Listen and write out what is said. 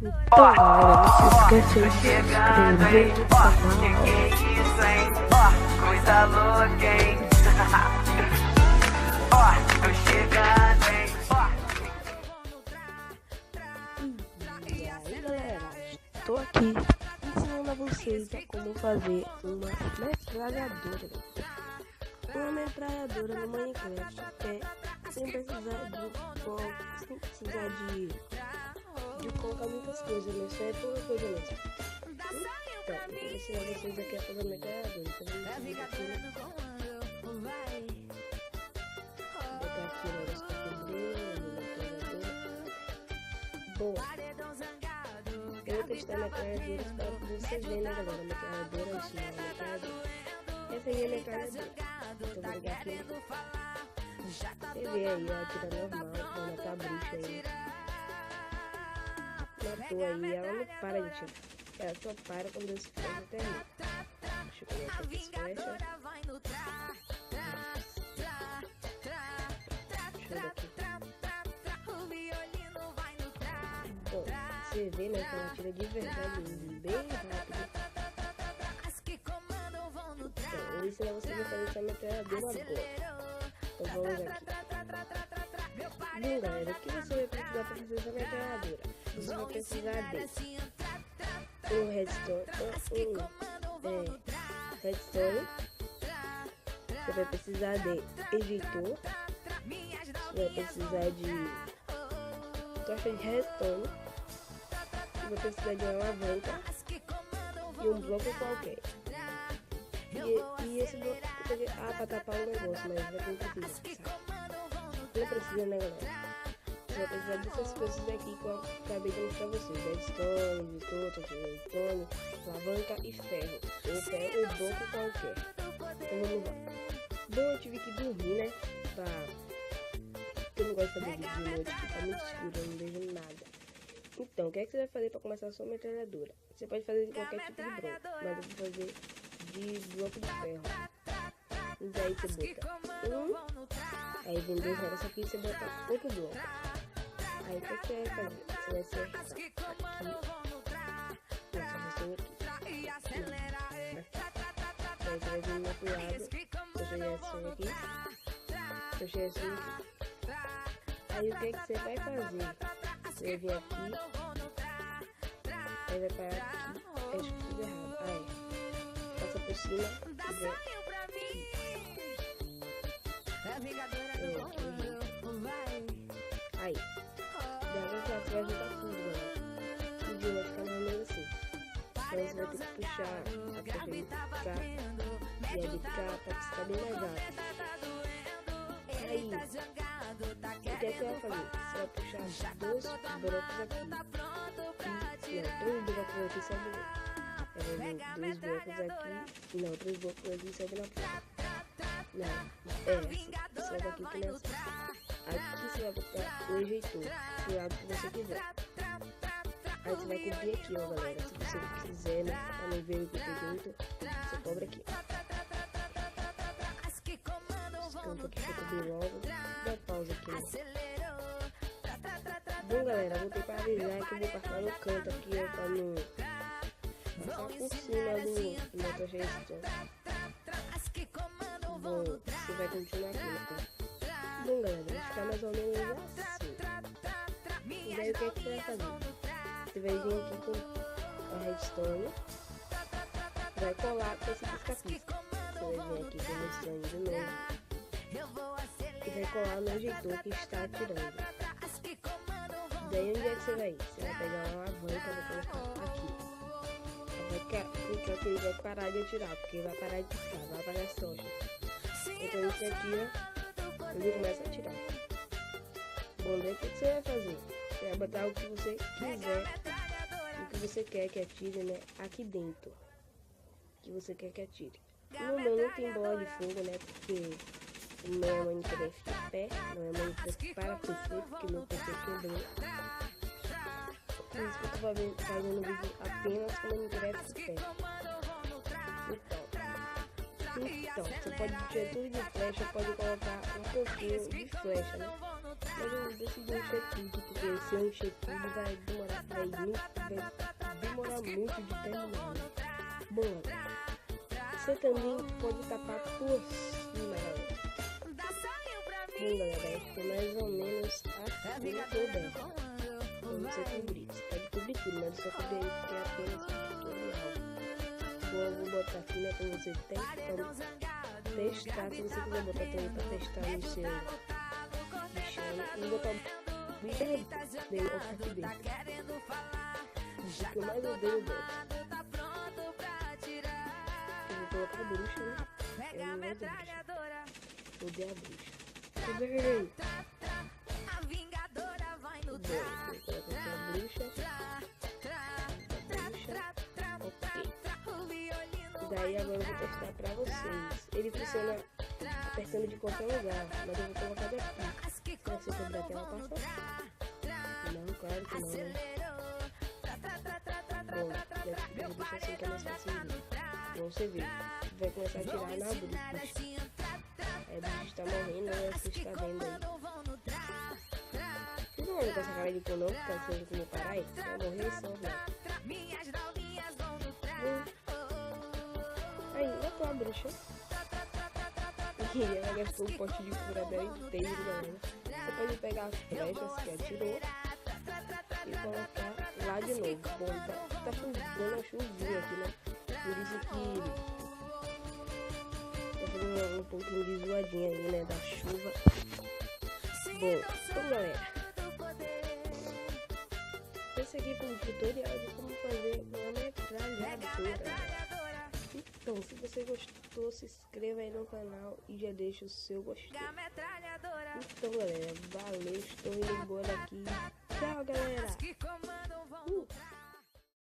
Então, galera, não se esqueça de se inscrever no canal. Coisa louca, hein? Tô chegando, hein? E aí, galera, estou aqui ensinando a vocês a como fazer uma metralhadora. Uma metralhadora no Minecraft sem precisar de colocar muitas coisas, né? Só é pouca coisa mesmo. Então, eu vou ensinar vocês aqui a fazer a metralhadora. Então, vamos botar aqui o negócio dele, metralhadora. Bom, eu vou testar metralhadoras para vocês verem, né, galera? Metralhadora, ensinar a metralhadora. Essa aí é a metralhadora. Então, vou ligar aqui. Você vê aí, ó, tira normal, vai matar a bruxa aí. Matou aí, ela não para de tirar. Ela só para quando esse fogo termina. Deixa eu colocar aqui esse flecha. Deixa eu ver aqui. Bom, você vê, né, que ela tira de verdade, bem rápido. Então, eu vou ensinar vocês a fazer essa metralhadora agora. Então vamos aqui. Bom, galera, o que você vai precisar para fazer essa metralhadora? Você vai precisar de um redstone, redstone. Você vai precisar de editor. Você vai precisar de tocha de redstone. Você vai precisar de uma alavanca e um bloco qualquer. E esse bloco para tapar o negócio, mas não precisa, sabe? Não precisa, né, galera? Você vai precisar dessas coisas aqui que eu acabei de mostrar pra vocês: redstone, redstone, alavanca e ferro. Ou ferro ou bloco qualquer. Então vamos lá. Bom, eu tive que dormir, né? Porque eu não gosto de fazer vídeo de noite, porque tá muito escuro, eu não vejo nada. Então, o que é que você vai fazer para começar a sua metralhadora? Você pode fazer de qualquer tipo de bloco, mas eu vou fazer de bloco de ferro. E daí você bota aí vem dois negócios aqui e você bota outro bloco. Aí o que você vai fazer? Você vai acertar aqui. Aí você vai vir no outro lado. Eu joguei assim aqui. Eu joguei assim aqui. Aí o que você vai fazer? Você vai vir aqui. Aí vai parar aqui. Acho que fiz errado. Aí. Passa por cima. Aí, daí você vai juntar tudo, galera. O vídeo vai ficar mais ou menos assim. Então você vai ter que puxar a caixa de cá e a de cá pra ficar bem mais rápido. Aí, o que é que você vai fazer? Você vai puxar dois blocos aqui. Três blocos aqui, sabe? Vai vir dois blocos aqui. Não, três blocos aqui, sabe na ponta. Não, assim, sai daqui que não é assim. Aqui você vai botar o ejeitor, do lado que você quiser. Aí você vai cobrir aqui, ó, galera. Se você quiser, né, pra não ver o que tem dentro, você cobre aqui. Esse campo aqui pra cobrir logo. Dá pausa aqui, né? Bom, galera, vou ter pra avisar que eu vou passar no canto aqui, ó, pra não passar por cima do motor gestão. Bom, você vai continuar aqui, né? Bom, galera, vai ficar mais ou menos assim. E daí o que é que você vai fazer? Você vai vir aqui com a redstone, vai colar com esse pisca-pisca. Você vai vir aqui com a redstone de novo e vai colar no ejeitor que está atirando. Daí onde é que você vai ir? Você vai pegar uma alavanca e vai colocar aqui. Clicar que ele vai parar de atirar, porque vai parar de piscar, vai apagar as tochas. Então você atira, ele começa a atirar. Bom, daí o que você vai fazer? Você vai botar o que você quiser, o que você quer que atire, né? Aqui dentro. O que você quer que atire. No meu não tem bola de fogo, né? Porque o meu é Minecraft de pé, não é Minecraft para PC, porque meu PC quebrou. Por isso que eu tô fazendo vídeo apenas com Minecraft de pé. Então, você pode tirar tudo de flecha, pode colocar um pouquinho de flecha, né? Mas eu decidi encher tudo, porque se eu encher tudo vai demorar pra vai demorar muito de terminar. Né? Bom, você também pode tapar por cima, galera. Bom, galera, ficou mais ou menos assim toda. Vamos você cobrir. Você pode cobrir tudo, mas só cobrir aí porque é apenas um tutorial. Bom, eu vou botar aqui, né, pra você testar. Se você quiser botar também pra testar no seu bichano, eu vou botar bem aqui dentro. O que eu mais odeio, eu boto. Eu vou colocar a bruxa, né? Eu não odeio a bruxa. Odeio a bruxa. Bom, vou colocar aqui a bruxa. Ok. Daí agora eu vou testar pra vocês. Ele funciona apertando de qualquer lugar, mas eu vou colocar daqui. Pra você cobrar aquela parte. Não, claro que não, né? Bom, deve deixar assim que é mais fácil de ver. Bom, você vê, vai começar a tirar na bruxa. É, o bicho está morrendo, né? Você está vendo aí. Vocês não olham com essa cara de cu não, que tá sendo como parar aí? Vai morrer só, velho. Aí, matou a bruxa. E ela gastou um pote de cura dela inteiro, galera. Você pode pegar as flechas que atirou e colocar lá de novo. Bom, tá dando uma chuvinha aqui, né? Por isso que tá fazendo um pouquinho de zoadinha aí, né? Da chuva. Bom, então galera, esse aqui foi um tutorial de como fazer uma metralhadora. Então, se você gostou, se inscreva aí no canal e já deixa o seu gostei. Então, galera, valeu, estou indo embora aqui. Tchau, galera.